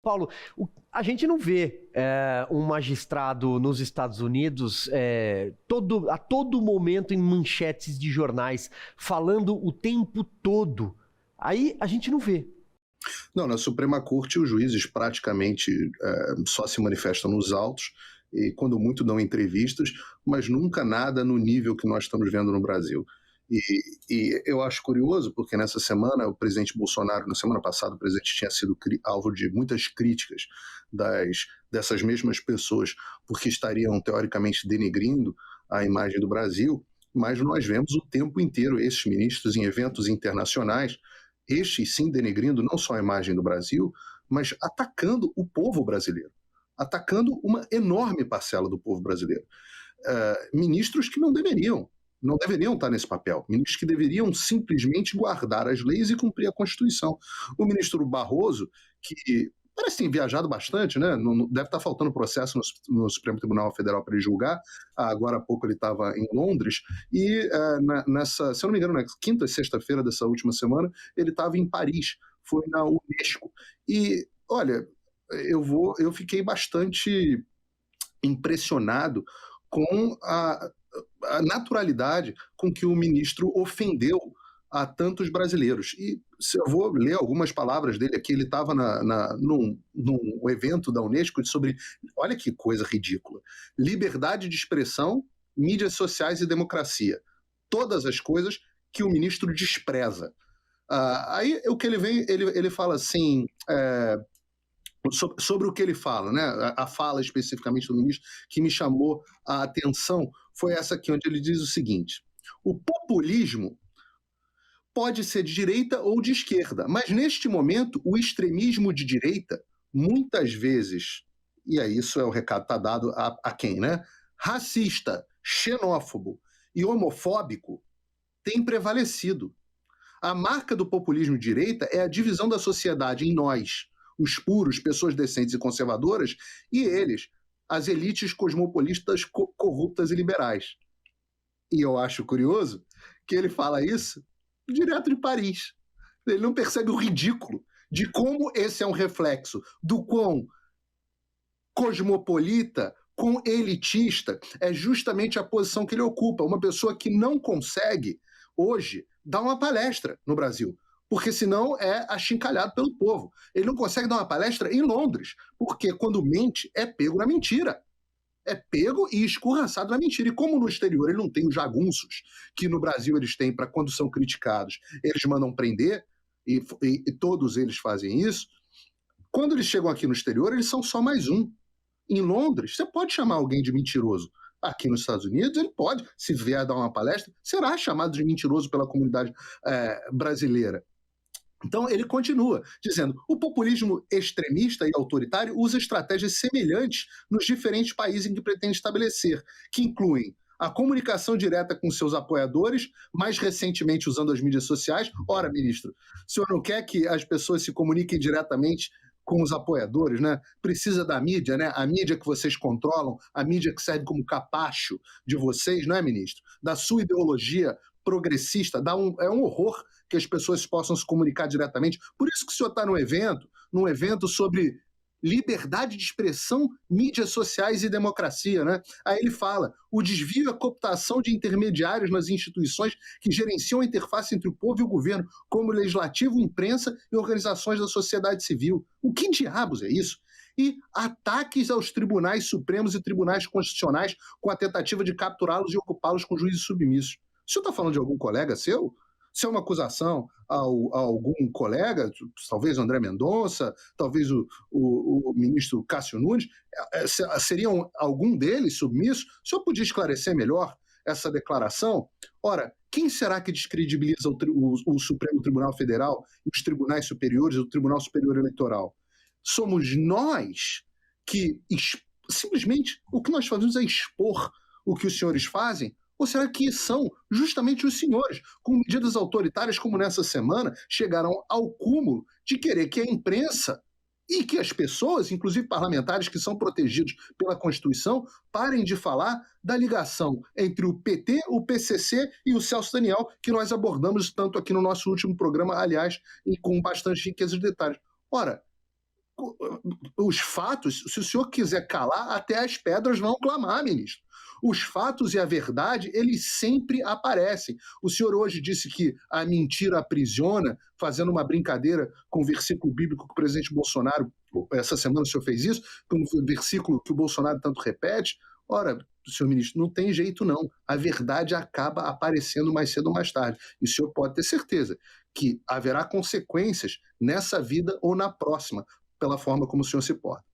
Paulo, a gente não vê um magistrado nos Estados Unidos a todo momento em manchetes de jornais, falando o tempo todo. Aí a gente não vê. Não, na Suprema Corte os juízes praticamente só se manifestam nos autos e quando muito dão entrevistas, mas nunca nada no nível que nós estamos vendo no Brasil. E eu acho curioso, porque nessa semana o presidente Bolsonaro, na semana passada, o presidente tinha sido alvo de muitas críticas dessas mesmas pessoas, porque estariam teoricamente denegrindo a imagem do Brasil, mas nós vemos o tempo inteiro esses ministros em eventos internacionais, estes sim denegrindo não só a imagem do Brasil, mas atacando o povo brasileiro, atacando uma enorme parcela do povo brasileiro. Ministros que não deveriam estar nesse papel, ministros que deveriam simplesmente guardar as leis e cumprir a Constituição. O ministro Barroso, que parece ter viajado bastante, né? Deve estar faltando processo no Supremo Tribunal Federal para ele julgar. Agora há pouco ele estava em Londres e nessa, se eu não me engano, na quinta e sexta-feira dessa última semana, ele estava em Paris, foi na Unesco. E, olha, eu fiquei bastante impressionado com a naturalidade com que o ministro ofendeu a tantos brasileiros. E se eu vou ler algumas palavras dele aqui, ele estava num evento da Unesco sobre, olha que coisa ridícula, liberdade de expressão, mídias sociais e democracia. Todas as coisas que o ministro despreza. Aí o que ele fala assim... Sobre o que ele fala, né? A fala especificamente do ministro que me chamou a atenção foi essa aqui, onde ele diz o seguinte: o populismo pode ser de direita ou de esquerda, mas neste momento o extremismo de direita, muitas vezes, e aí isso é o recado que está dado a quem, né? Racista, xenófobo e homofóbico tem prevalecido. A marca do populismo de direita é a divisão da sociedade em nós, os puros, pessoas decentes e conservadoras, e eles, as elites cosmopolitas corruptas e liberais. E eu acho curioso que ele fala isso direto de Paris. Ele não percebe o ridículo de como esse é um reflexo do quão cosmopolita, quão elitista é justamente a posição que ele ocupa. Uma pessoa que não consegue, hoje, dar uma palestra no Brasil, porque senão é achincalhado pelo povo. Ele não consegue dar uma palestra em Londres, porque quando mente, é pego na mentira. É pego e escorraçado na mentira. E como no exterior ele não tem os jagunços que no Brasil eles têm para quando são criticados, eles mandam prender, e todos eles fazem isso, quando eles chegam aqui no exterior, eles são só mais um. Em Londres, você pode chamar alguém de mentiroso. Aqui nos Estados Unidos, ele pode, se vier dar uma palestra, será chamado de mentiroso pela comunidade brasileira. Então, ele continua dizendo: o populismo extremista e autoritário usa estratégias semelhantes nos diferentes países em que pretende estabelecer, que incluem a comunicação direta com seus apoiadores, mais recentemente usando as mídias sociais. Ora, ministro, o senhor não quer que as pessoas se comuniquem diretamente com os apoiadores, né? Precisa da mídia, né? A mídia que vocês controlam, a mídia que serve como capacho de vocês, não é, ministro? Da sua ideologia progressista, é um horror que as pessoas possam se comunicar diretamente. Por isso que o senhor está num evento sobre liberdade de expressão, mídias sociais e democracia, né? Aí ele fala: o desvio e a cooptação de intermediários nas instituições que gerenciam a interface entre o povo e o governo, como legislativo, imprensa e organizações da sociedade civil. O que diabos é isso? E ataques aos tribunais supremos e tribunais constitucionais com a tentativa de capturá-los e ocupá-los com juízes submissos. O senhor está falando de algum colega seu? Se é uma acusação a algum colega, talvez André Mendonça, talvez o ministro Cássio Nunes, seriam algum deles submisso? O senhor podia esclarecer melhor essa declaração? Ora, quem será que descredibiliza o Supremo Tribunal Federal, os tribunais superiores, o Tribunal Superior Eleitoral? Somos nós que simplesmente o que nós fazemos é expor o que os senhores fazem? Ou será que são justamente os senhores, com medidas autoritárias como nessa semana, chegaram ao cúmulo de querer que a imprensa e que as pessoas, inclusive parlamentares que são protegidos pela Constituição, parem de falar da ligação entre o PT, o PCC e o Celso Daniel, que nós abordamos tanto aqui no nosso último programa, aliás, e com bastante riqueza de detalhes. Ora, Os fatos, se o senhor quiser calar, até as pedras vão clamar, ministro. Os fatos e a verdade, eles sempre aparecem. O senhor hoje disse que a mentira aprisiona, fazendo uma brincadeira com o versículo bíblico que o presidente Bolsonaro, essa semana o senhor fez isso, com o versículo que o Bolsonaro tanto repete. Ora, senhor ministro, não tem jeito não. A verdade acaba aparecendo mais cedo ou mais tarde. E o senhor pode ter certeza que haverá consequências nessa vida ou na próxima, pela forma como o senhor se porta.